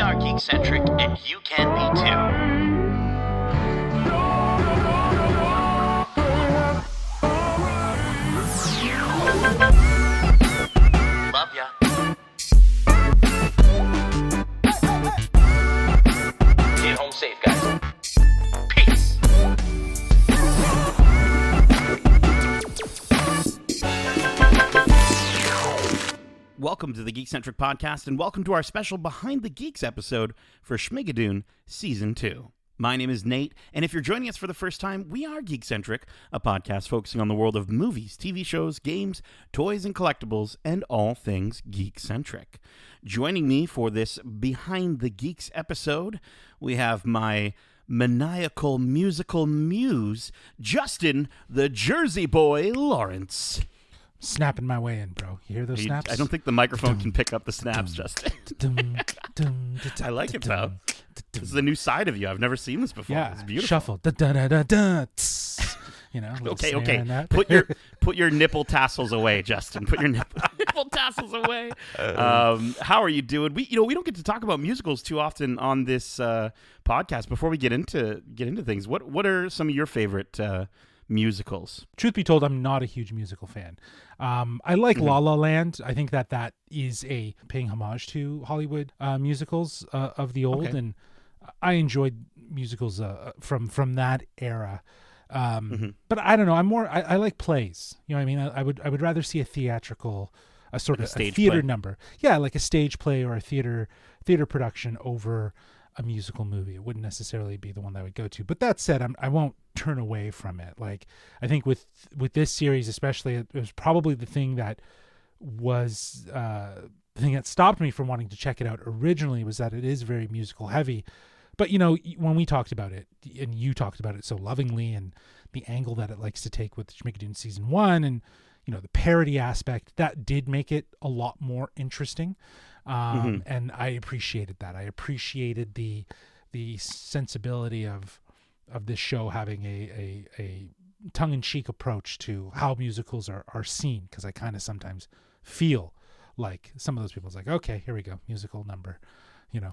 are Geekcentric, and you can be too. Love ya. Get home safe, guys. Peace. Welcome to the Geekcentric podcast, and welcome to our special Behind the Geeks episode for Schmigadoon Season 2. My name is Nate, and if you're joining us for the first time, we are Geekcentric, a podcast focusing on the world of movies, TV shows, games, toys, and collectibles, and all things geek-centric. Joining me for this Behind the Geeks episode, we have my maniacal musical muse, Justin, the Jersey Boy Lawrence. Snapping my way in, bro. You hear those snaps? I don't think the microphone can pick up the snaps, Justin. I like it, though. This is a new side of you. I've never seen this before. Yeah, it's beautiful. Shuffle. You know. Okay. Put your nipple tassels away, Justin. Put your nipple tassels away. How are you doing? We don't get to talk about musicals too often on this podcast. Before we get into things, what are some of your favorite musicals? Truth be told, I'm not a huge musical fan. I like La La Land. I think that is a paying homage to Hollywood musicals of the old, and I enjoyed musicals from that era. But I don't know. I like plays. You know what I mean? I would rather see a theatrical, a theater number. Yeah, like a stage play or a theater production over a musical movie. It wouldn't necessarily be the one that I would go to. But that said, I won't turn away from it. Like, I think with this series especially, it was probably the thing that was the thing that stopped me from wanting to check it out originally, was that it is very musical heavy. But, you know, when we talked about it, and you talked about it so lovingly, and the angle that it likes to take with Schmigadoon Season 1, and, you know, the parody aspect, that did make it a lot more interesting. And I appreciated that. I appreciated the sensibility of this show having a tongue-in-cheek approach to how musicals are seen, because I kind of sometimes feel like some of those people's like, okay, here we go, musical number. You know.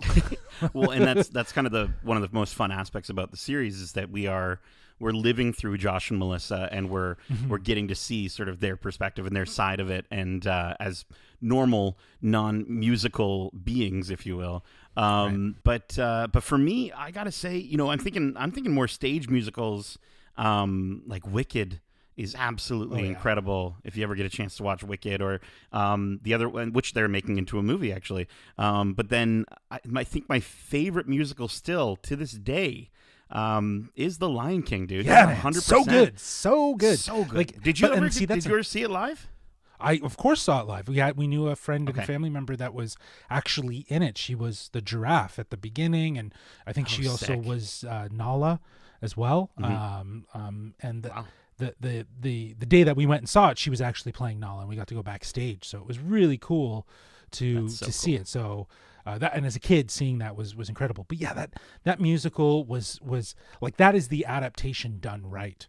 Well, and that's kind of one of the most fun aspects about the series, is that we're living through Josh and Melissa, and we're getting to see sort of their perspective and their side of it, and as normal non-musical beings, if you will. Right. But for me, I gotta say, you know, I'm thinking more stage musicals, like Wicked is absolutely incredible. If you ever get a chance to watch Wicked, or the other one, which they're making into a movie actually. But then I think my favorite musical still to this day is The Lion King, dude. Yeah, 100%. so good. Like, did you ever see it live? I of course saw it live. We knew a friend and a family member that was actually in it. She was the giraffe at the beginning, and I think she also was Nala as well. And the day that we went and saw it, she was actually playing Nala, and we got to go backstage. So it was really cool to see it. So that, and as a kid, seeing that was incredible. But yeah, that musical was like, that is the adaptation done right.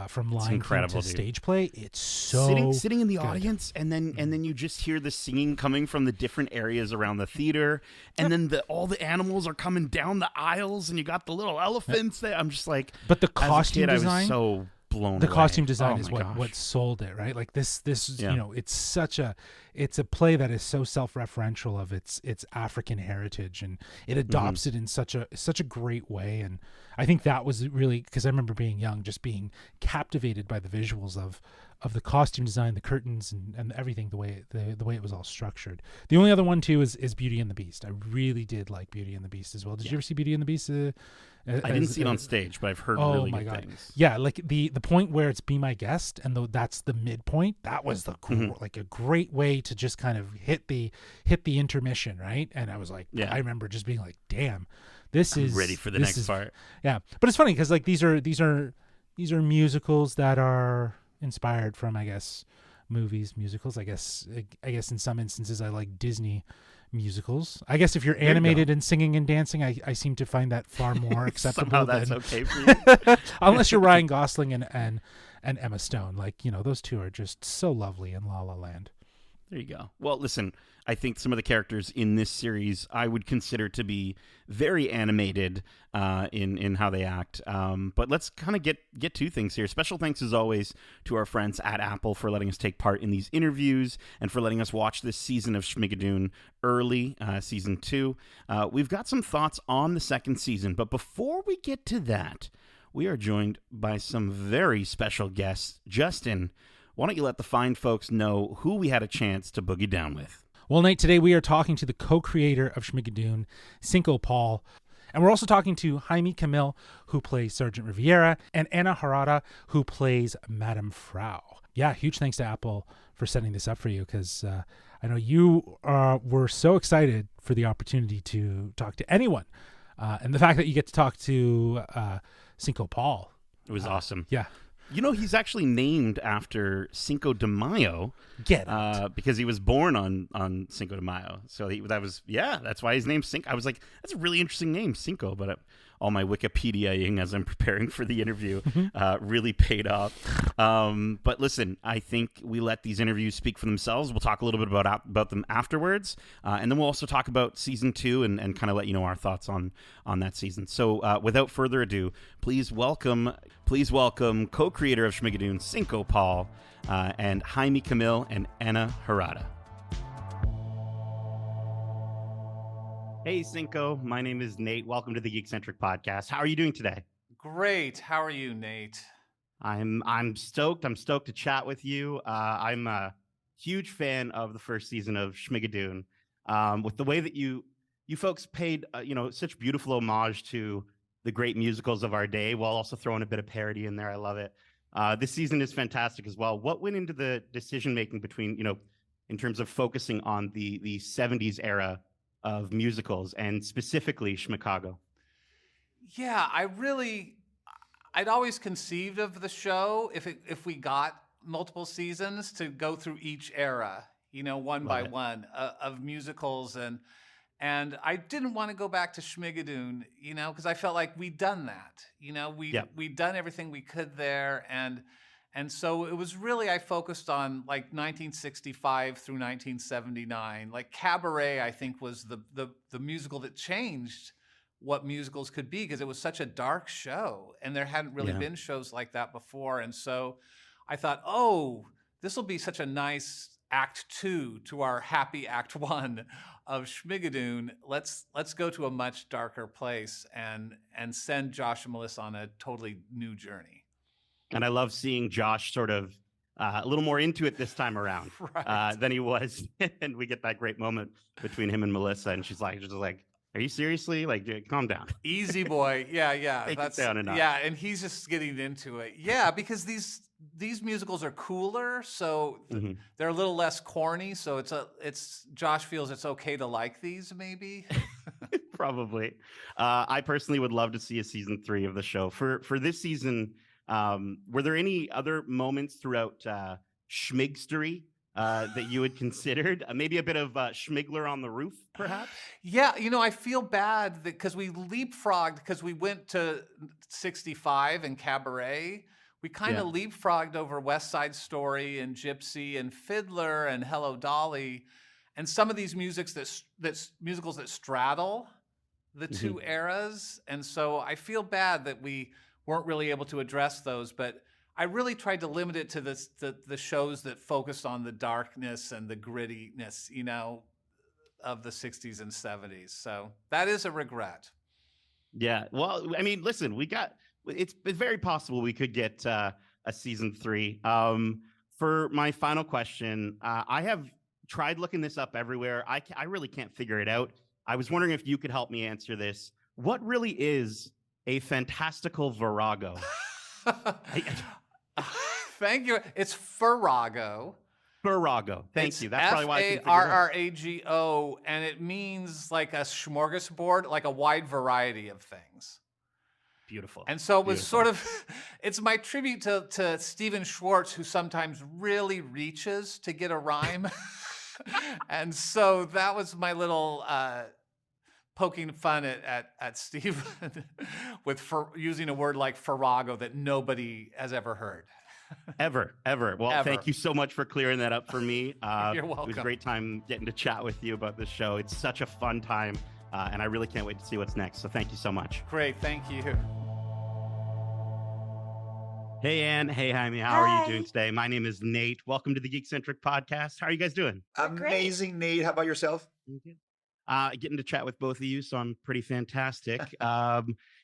From Lion King to stage play, it's so sitting in the good. audience, and then you just hear the singing coming from the different areas around the theater, and then all the animals are coming down the aisles, and you got the little elephants there. I'm just like, but the costume design, I was so blown the away. Costume design is what sold it, right? Like this you know, it's a play that is so self-referential of its African heritage, and it adopts it in such a great way. And I think that was really, because I remember being young, just being captivated by the visuals of the costume design, the curtains, and everything, the way it was all structured. The only other one too is Beauty and the Beast. I really did like Beauty and the Beast as well. Did you ever see Beauty and the Beast? I didn't see it on stage, but I've heard really good things. Yeah, like the point where it's Be My Guest, and that's the midpoint. That was the cool, like a great way to just kind of hit the intermission, right? And I was like, I remember just being like, damn, I'm ready for the next part. Yeah, but it's funny because like these are musicals that are inspired from, I guess, musicals. I guess in some instances I like Disney musicals. I guess if you're animated and singing and dancing, I seem to find that far more acceptable. Somehow that's okay for you. Unless you're Ryan Gosling and Emma Stone. Like, you know, those two are just so lovely in La La Land. There you go. Well, listen, I think some of the characters in this series I would consider to be very animated in how they act. But let's kind of get to things here. Special thanks, as always, to our friends at Apple for letting us take part in these interviews and for letting us watch this season of Schmigadoon early, season 2. We've got some thoughts on the second season, but before we get to that, we are joined by some very special guests. Justin, why don't you let the fine folks know who we had a chance to boogie down with? Well, Nate, today we are talking to the co-creator of Schmigadoon, Cinco Paul. And we're also talking to Jaime Camil, who plays Sergeant Riviera, and Anna Harada, who plays Madame Frau. Yeah, huge thanks to Apple for setting this up for you, because I know you were so excited for the opportunity to talk to anyone. And the fact that you get to talk to Cinco Paul. It was awesome. Yeah. You know, he's actually named after Cinco de Mayo. Get it. Because he was born on Cinco de Mayo. So that's why his name's Cinco. I was like, that's a really interesting name, Cinco. But all my Wikipedia-ing as I'm preparing for the interview really paid off. But listen, I think we let these interviews speak for themselves. We'll talk a little bit about them afterwards. And then we'll also talk about season 2 and kind of let you know our thoughts on that season. So without further ado, please welcome co-creator of Schmigadoon, Cinco Paul, and Jaime Camil and Anna Harada. Hey, Cinco. My name is Nate. Welcome to the Geekcentric podcast. How are you doing today? Great. How are you, Nate? I'm stoked. I'm stoked to chat with you. I'm a huge fan of the first season of Schmigadoon. With the way that you folks paid such beautiful homage to the great musicals of our day, while also throwing a bit of parody in there. I love it. This season is fantastic as well. What went into the decision making between, in terms of focusing on the 70s era of musicals and specifically Schmicago? Yeah, I'd always conceived of the show if we got multiple seasons to go through each era, one by one of musicals, and I didn't want to go back to Schmigadoon, because I felt like we'd done that. We'd done everything we could there, and so it was really, I focused on like 1965 through 1979. Like Cabaret, I think, was the musical that changed what musicals could be, because it was such a dark show and there hadn't really been shows like that before. And so I thought, this will be such a nice Act 2 to our happy Act 1 of Schmigadoon. Let's go to a much darker place and send Josh and Melissa on a totally new journey. And I love seeing Josh sort of a little more into it this time around than he was. And we get that great moment between him and Melissa. And she's like, are you seriously? Like, calm down. Easy boy. Yeah. Take it down a notch. Yeah, and he's just getting into it. Yeah, because these musicals are cooler, so they're a little less corny. So Josh feels it's okay to like these, maybe. Probably. I personally would love to see a season 3 of the show. For this season, were there any other moments throughout Schmigstery that you had considered? Maybe a bit of Schmigler on the Roof, perhaps? Yeah, I feel bad because we leapfrogged, because we went to 65 and Cabaret. We kind of leapfrogged over West Side Story and Gypsy and Fiddler and Hello Dolly, and some of these musicals that straddle the two eras. And so I feel bad that we weren't really able to address those, but I really tried to limit it to the shows that focused on the darkness and the grittiness, of the 60s and 70s. So that is a regret. Yeah. Well, I mean, listen, it's very possible we could get a season 3. For my final question, I have tried looking this up everywhere. I really can't figure it out. I was wondering if you could help me answer this. What really is a fantastical virago? Thank you. It's Farrago. Virago. Thank you. That's probably why I can figure it out. Farrago, and it means like a smorgasbord, like a wide variety of things. Beautiful. And so it was sort of, it's my tribute to Stephen Schwartz, who sometimes really reaches to get a rhyme. And so that was my little poking fun at Steve with using a word like Farrago that nobody has ever heard. Ever. Well, Ever. thank you so much for clearing that up for me. You're It was welcome. a great time getting to chat with you about this show. It's such a fun time, and I really can't wait to see what's next. So thank you so much. Great, thank you. Hey, Ann. Hey, Jaime. How are you doing today? My name is Nate. Welcome to the Geekcentric podcast. How are you guys doing? Amazing, Nate. How about yourself? Getting to chat with both of you, so I'm pretty fantastic.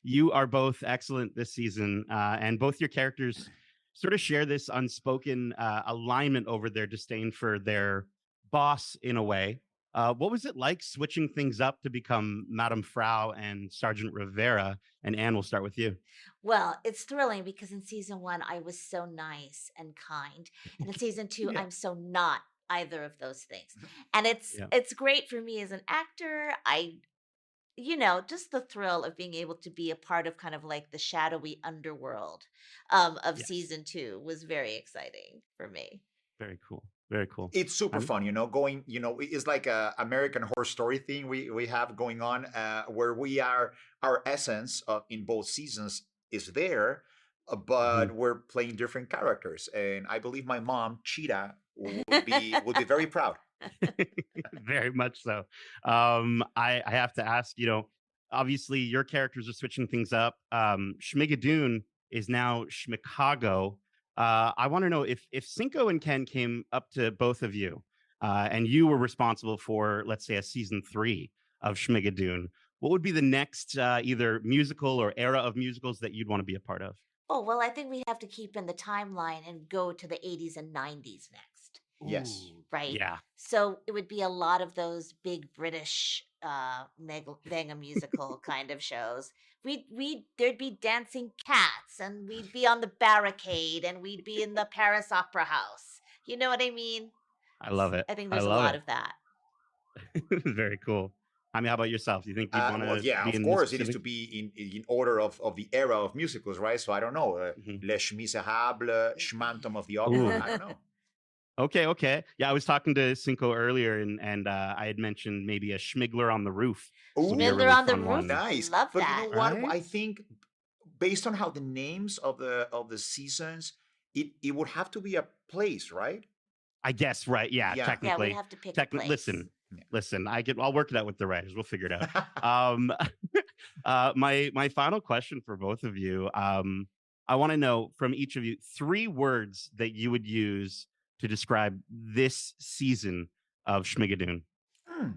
You are both excellent this season, and both your characters sort of share this unspoken alignment over their disdain for their boss in a way. What was it like switching things up to become Madame Frau and Sergeant Rivera? And Anne, we'll start with you. Well, it's thrilling because in season 1, I was so nice and kind. And in season 2, Yeah. I'm so not either of those things. And Yeah. it's great for me as an actor. Just the thrill of being able to be a part of kind of like the shadowy underworld of Yes. season 2 was very exciting for me. Very cool. Very cool. It's super Jaime? fun, going, it's like a American Horror Story thing we have going on, where our essence in both seasons is there, but we're playing different characters. And I believe my mom, Cheetah, would be very proud. Very much so. I have to ask, obviously your characters are switching things up. Schmigadoon is now Schmicago. I want to know if Cinco and Ken came up to both of you, and you were responsible for, let's say, a season 3 of Schmigadoon, what would be the next either musical or era of musicals that you'd want to be a part of? Oh, well, I think we have to keep in the timeline and go to the 80s and 90s next. Yes. Right? Yeah. So it would be a lot of those big British mega musical kind of shows. There'd be dancing cats, and we'd be on the barricade, and we'd be in the Paris Opera House. You know what I mean? I love it. I think I there's a love lot it. of that. Very cool. I mean, how about yourself? Do you think you'd want to Well, yeah, be of in course, this it is to specific- be in order of the era of musicals, right? So I don't know, Mhm. Les Miserables, Schmantom of the Opera. Ooh. I don't know. Okay. Yeah, I was talking to Cinco earlier, and I had mentioned maybe a Schmigler on the Roof. Ooh, Be a Schmidler really on the fun Roof. one. nice. Love But that. you know what? Right? I think based on how the names of the seasons, it would have to be a place, right? I guess, right? Yeah, Yeah. Yeah, technically. we'd have to pick a place. Listen. I'll work it out with the writers. We'll figure it out. My final question for both of you. I want to know from each of you 3 words that you would use to describe this season of Schmigadoon. Hmm.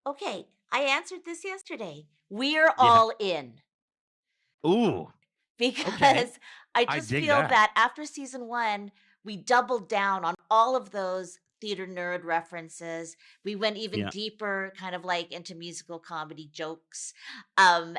Okay, I answered this yesterday. We're all in. Ooh, Because I I just dig feel that. that after season 1, we doubled down on all of those theater nerd references. We went even Yeah. deeper, kind of like into musical comedy jokes. And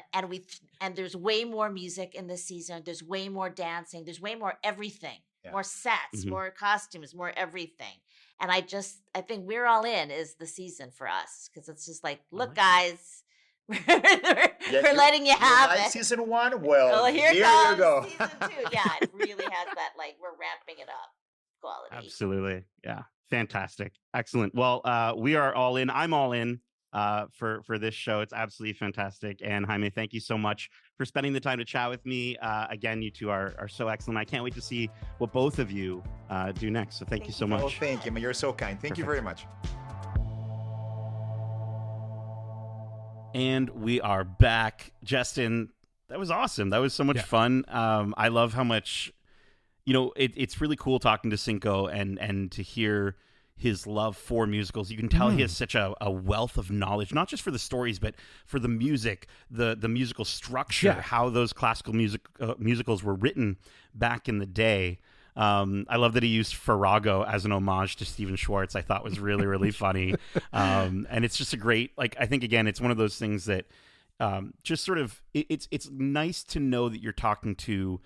there's way more music in this season. There's way more dancing. There's way more everything. Yeah. More sets, Mhm. more costumes, more everything. And I think We're All In is the season for us, because it's just like, look, like guys, we're Yeah, letting you have like it. season 1? Well, Oh, here you comes go. season 2. Yeah, it really has that, like, we're ramping it up quality. absolutely. Yeah, fantastic, excellent. Well, we are all in. I'm all in for this show. It's absolutely fantastic. And Jaime, thank you so much for spending the time to chat with me. Again, you two are so excellent. I can't wait to see what both of you do next. So thank you so Thank you. Oh, much. thank you, man. You're so kind. Thank you very much. And we are back. Justin, that was awesome. That was so much Yeah. fun. I love how much, it's really cool talking to Cinco and to hear his love for musicals. You can tell he has such a wealth of knowledge, not just for the stories, but for the music, the musical structure, Yeah. how those classical musicals were written back in the day. I love that he used Farrago as an homage to Stephen Schwartz. I thought was really, really funny. And it's just a great, I think, again, it's one of those things that just sort of, it's nice to know that you're talking to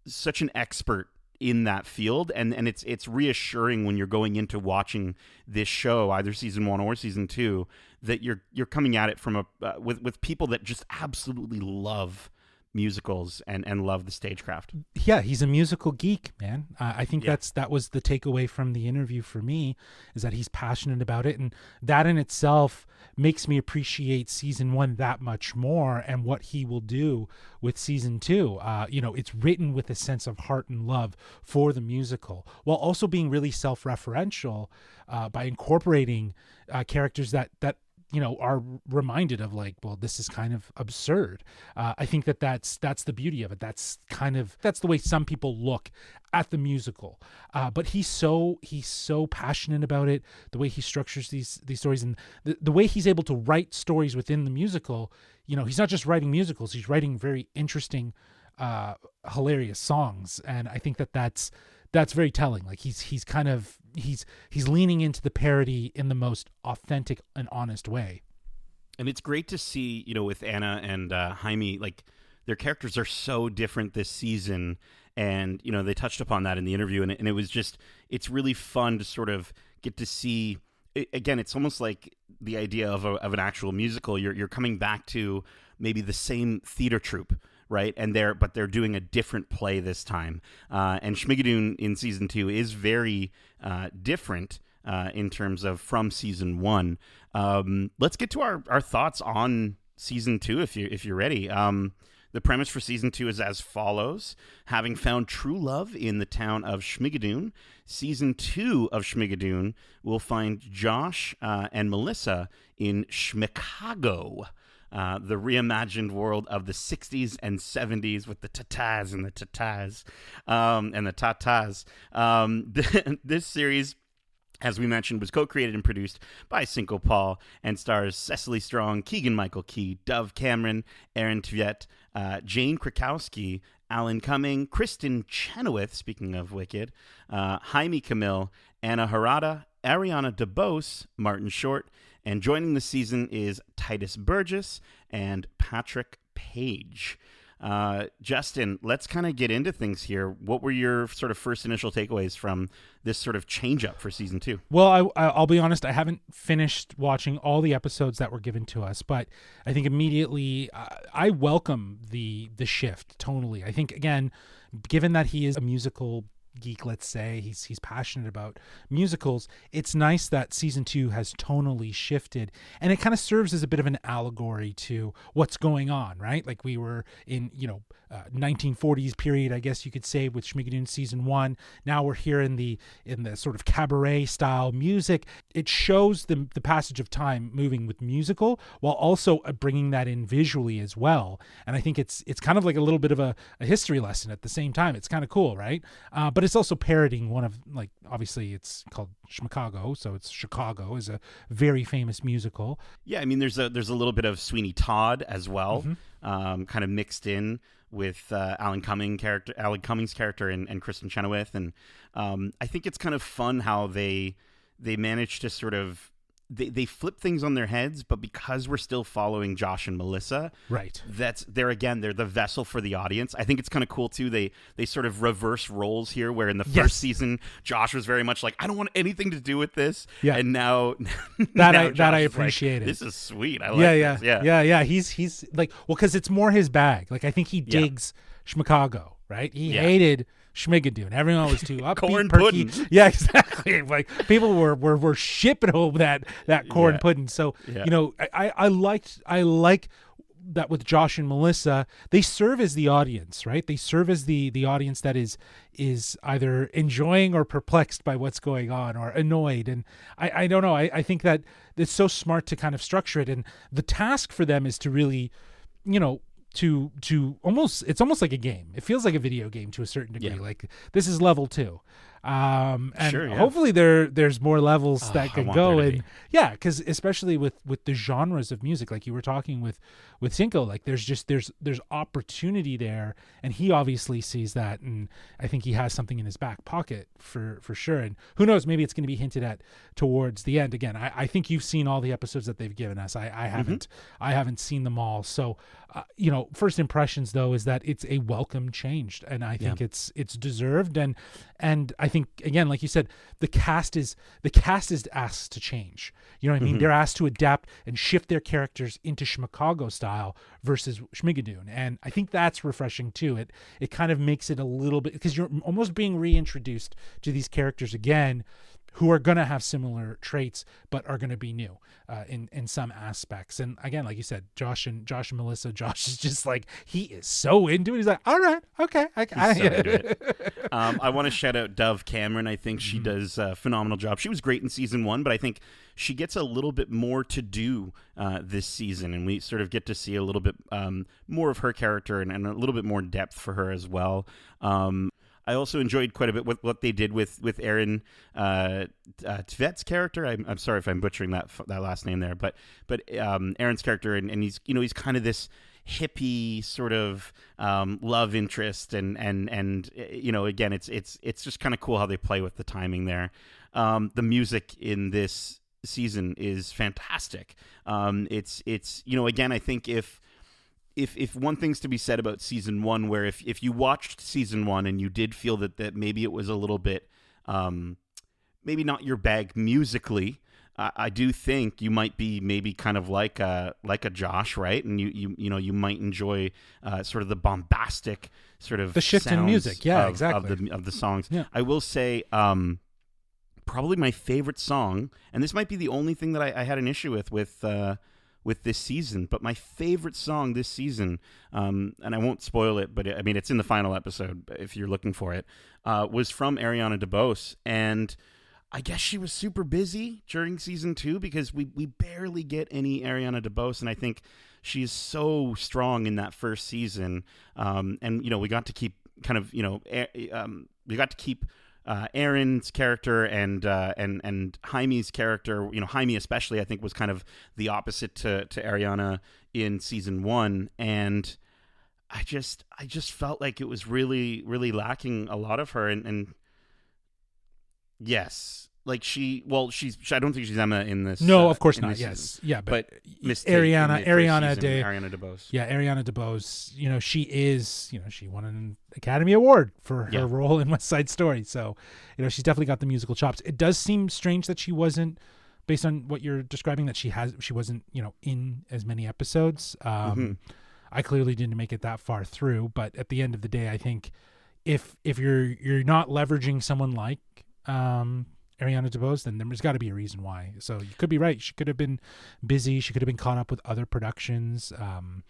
such an expert in that field, and it's reassuring when you're going into watching this show, either season 1 or season 2, that you're coming at it from with people that just absolutely love musicals and love the stagecraft. Yeah, he's a musical geek, man. I think that was the takeaway from the interview for me, is that he's passionate about it, and that in itself makes me appreciate season 1 that much more, and what he will do with season 2. It's written with a sense of heart and love for the musical, while also being really self-referential by incorporating characters that are reminded of, like, well, this is kind of absurd. I think that's the beauty of it. That's the way some people look at the musical. But he's so passionate about it, the way he structures these stories, and the way he's able to write stories within the musical. He's not just writing musicals, he's writing very interesting, hilarious songs. And I think that's very telling. Like he's leaning into the parody in the most authentic and honest way. And it's great to see, with Anna and Jaime, like their characters are so different this season. And, they touched upon that in the interview, and it was it's really fun to sort of get to see, again, it's almost like the idea of an actual musical. You're coming back to maybe the same theater troupe, right? And they're doing a different play this time. And Schmigadoon in season 2 is very different in terms of from season 1. Let's get to our thoughts on season 2 if you're ready. The premise for season 2 is as follows. Having found true love in the town of Schmigadoon, season 2 of Schmigadoon will find Josh and Melissa in Schmicago, the reimagined world of the 60s and 70s with the tatas and the tatas and the tatas. This series, as we mentioned, was co-created and produced by Cinco Paul and stars Cecily Strong, Keegan-Michael Key, Dove Cameron, Aaron Tveit, Jane Krakowski, Alan Cumming, Kristen Chenoweth, speaking of Wicked, Jaime Camil, Anna Harada, Ariana DeBose, Martin Short, and joining the season is Titus Burgess and Patrick Page. Justin, let's kind of get into things here. What were your sort of first initial takeaways from this sort of change up for season 2? Well, I'll be honest, I haven't finished watching all the episodes that were given to us, but I think immediately I welcome the shift tonally. I think, again, given that he is a musical geek, let's say, he's passionate about musicals, it's nice that season 2 has tonally shifted, and it kind of serves as a bit of an allegory to what's going on, right? Like we were in 1940s period, I guess you could say, with Schmigadoon season 1. Now we're here in the sort of cabaret style music. It shows the passage of time moving with musical, while also bringing that in visually as well. And I think it's kind of like a little bit of a history lesson at the same time. It's kind of cool, right? But it's also parodying one of, like, obviously it's called Schmicago, so it's Chicago is a very famous musical. Yeah, I mean, there's a little bit of Sweeney Todd as well, kind of mixed in with Alan Cumming's character and Kristen Chenoweth, and I think it's kind of fun how they manage to sort of they flip things on their heads, but because we're still following Josh and Melissa, right? They're the vessel for the audience. I think it's kind of cool too. They sort of reverse roles here, where in the first season, Josh was very much like, I don't want anything to do with this, and now I appreciate it. This is sweet. I like this. Yeah. He's like, well, because it's more his bag. Like I think he digs Schmicago, right? He hated Schmigadoon. Everyone was too upbeat, corn perky. pudding. Yeah, exactly. Like people were shipping home that corn pudding. So I like that with Josh and Melissa. They serve as the audience, right? They serve as the audience that is either enjoying or perplexed by what's going on, or annoyed. And I don't know. I think that it's so smart to kind of structure it, and the task for them is to really, to almost, it's almost like a game. It feels like a video game to a certain degree. Like this is level 2. And hopefully there's more levels that can go in. Yeah, because especially with the genres of music, like you were talking with Cinco, like there's opportunity there, and he obviously sees that, and I think he has something in his back pocket for sure. And who knows, maybe it's going to be hinted at towards the end. Again, I think you've seen all the episodes that they've given us. I haven't. I haven't seen them all. So first impressions though is that it's a welcome change, and I think it's deserved, and I I think, again, like you said, the cast is asked to change. You know what I mean? They're asked to adapt and shift their characters into Schmicago style versus Schmigadoon, and I think that's refreshing too. It kind of makes it a little bit, because you're almost being reintroduced to these characters again, who are going to have similar traits, but are going to be new in some aspects. And again, like you said, Josh and Melissa, Josh is just like, he is so into it. He's like, all right, okay. He's so into it. I want to shout out Dove Cameron. I think she does a phenomenal job. She was great in season 1, but I think she gets a little bit more to do this season, and we sort of get to see a little bit more of her character and a little bit more depth for her as well. I also enjoyed quite a bit what they did with Aaron Tvet's character. I'm sorry if I'm butchering that last name there, but Aaron's character, and he's he's kind of this hippie sort of love interest, and again, it's just kind of cool how they play with the timing there. The music in this season is fantastic. It's again, I think if one thing's to be said about season 1, where if you watched season 1 and you did feel that maybe it was a little bit maybe not your bag musically, I do think you might be maybe kind of like a Josh, right? And you might enjoy sort of the bombastic sort of the shift in music, exactly, of the songs. Yeah. I will say probably my favorite song, and this might be the only thing that I had an issue with this season, but my favorite song this season, and I won't spoil it, but I mean, it's in the final episode if you're looking for it, was from Ariana DeBose. And I guess she was super busy during season 2, because we barely get any Ariana DeBose, and I think she's so strong in that first season. And we got to keep kind of we got to keep Aaron's character and Jaime's character. Jaime especially, I think, was kind of the opposite to Ariana in season 1, and I just felt like it was really, really lacking a lot of her. And yes, like she's I don't think she's Emma in this. No, of course not. Yes, Season. Yeah, but Ariana DeBose. Yeah, Ariana DeBose. She is. She won an Academy Award for her role in West Side Story. So, she's definitely got the musical chops. It does seem strange that she wasn't, based on what you're describing, that she wasn't in as many episodes. I clearly didn't make it that far through, but at the end of the day, I think if you're not leveraging someone like Ariana DeBose, then there's got to be a reason why. So you could be right. She could have been busy. She could have been caught up with other productions. But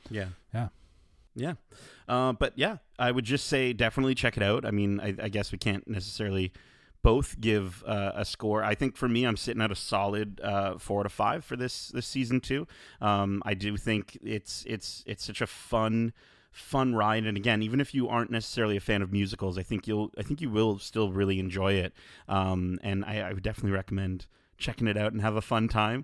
yeah, I would just say definitely check it out. I mean, I guess we can't necessarily both give a score. I think for me, I'm sitting at a solid 4 out of 5 for this season 2. I do think it's such a fun ride, and again, even if you aren't necessarily a fan of musicals, I think you will still really enjoy it. And I would definitely recommend checking it out and have a fun time.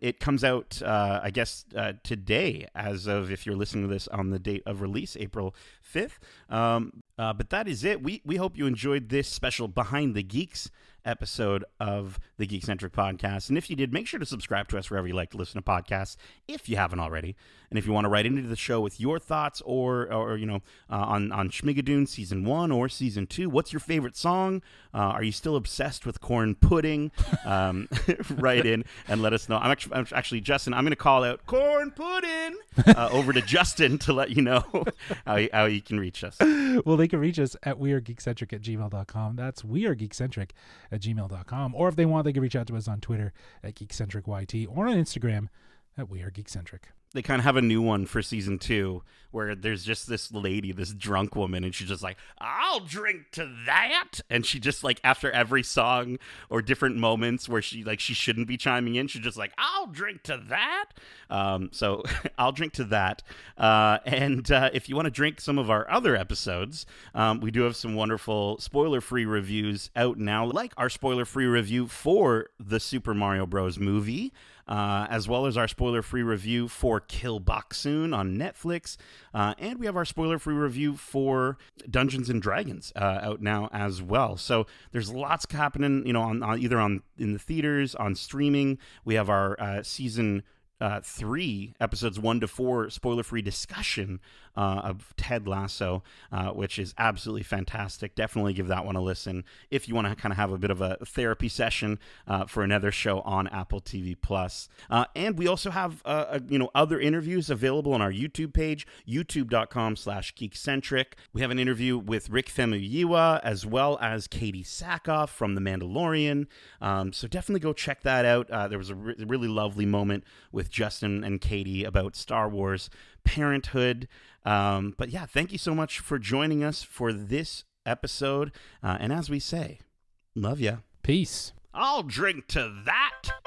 It comes out, I guess, today, as of if you're listening to this on the date of release, April 5th. But that is it. We hope you enjoyed this special Behind the Geeks episode of the Geekcentric podcast. And if you did, make sure to subscribe to us wherever you like to listen to podcasts, if you haven't already. And if you want to write into the show with your thoughts or on Schmigadoon season 1 or season 2, what's your favorite song? Are you still obsessed with corn pudding? Write in and let us know. I'm actually Justin. I'm going to call out corn pudding over to Justin to let you know how you can reach us. Well, they can reach us at wearegeekcentric@gmail.com. That's wearegeekcentric@gmail.com. Or if they want, they can reach out to us on Twitter at GeekcentricYT or on Instagram at wearegeekcentric. They kind of have a new one for season 2 where there's just this lady, this drunk woman, and she's just like, I'll drink to that. And she just, like, after every song or different moments where she shouldn't be chiming in, she's just like, I'll drink to that. So I'll drink to that. And if you want to drink some of our other episodes, we do have some wonderful spoiler-free reviews out now, like our spoiler-free review for the Super Mario Bros. Movie, as well as our spoiler-free review for Kill Baksoon on Netflix, and we have our spoiler-free review for Dungeons and Dragons out now as well. So there's lots happening, on either in the theaters, on streaming. We have our season 3 episodes 1 to 4 spoiler-free discussion of Ted Lasso, which is absolutely fantastic. Definitely give that one a listen if you want to kind of have a bit of a therapy session for another show on Apple TV Plus. And we also have other interviews available on our YouTube page, youtube.com/Geekcentric. We have an interview with Rick Famuyiwa as well as Katie Sackhoff from The Mandalorian. So definitely go check that out. There was a really lovely moment with Justin and Katie about Star Wars parenthood. But yeah, thank you so much for joining us for this episode. And as we say, love ya. Peace. I'll drink to that.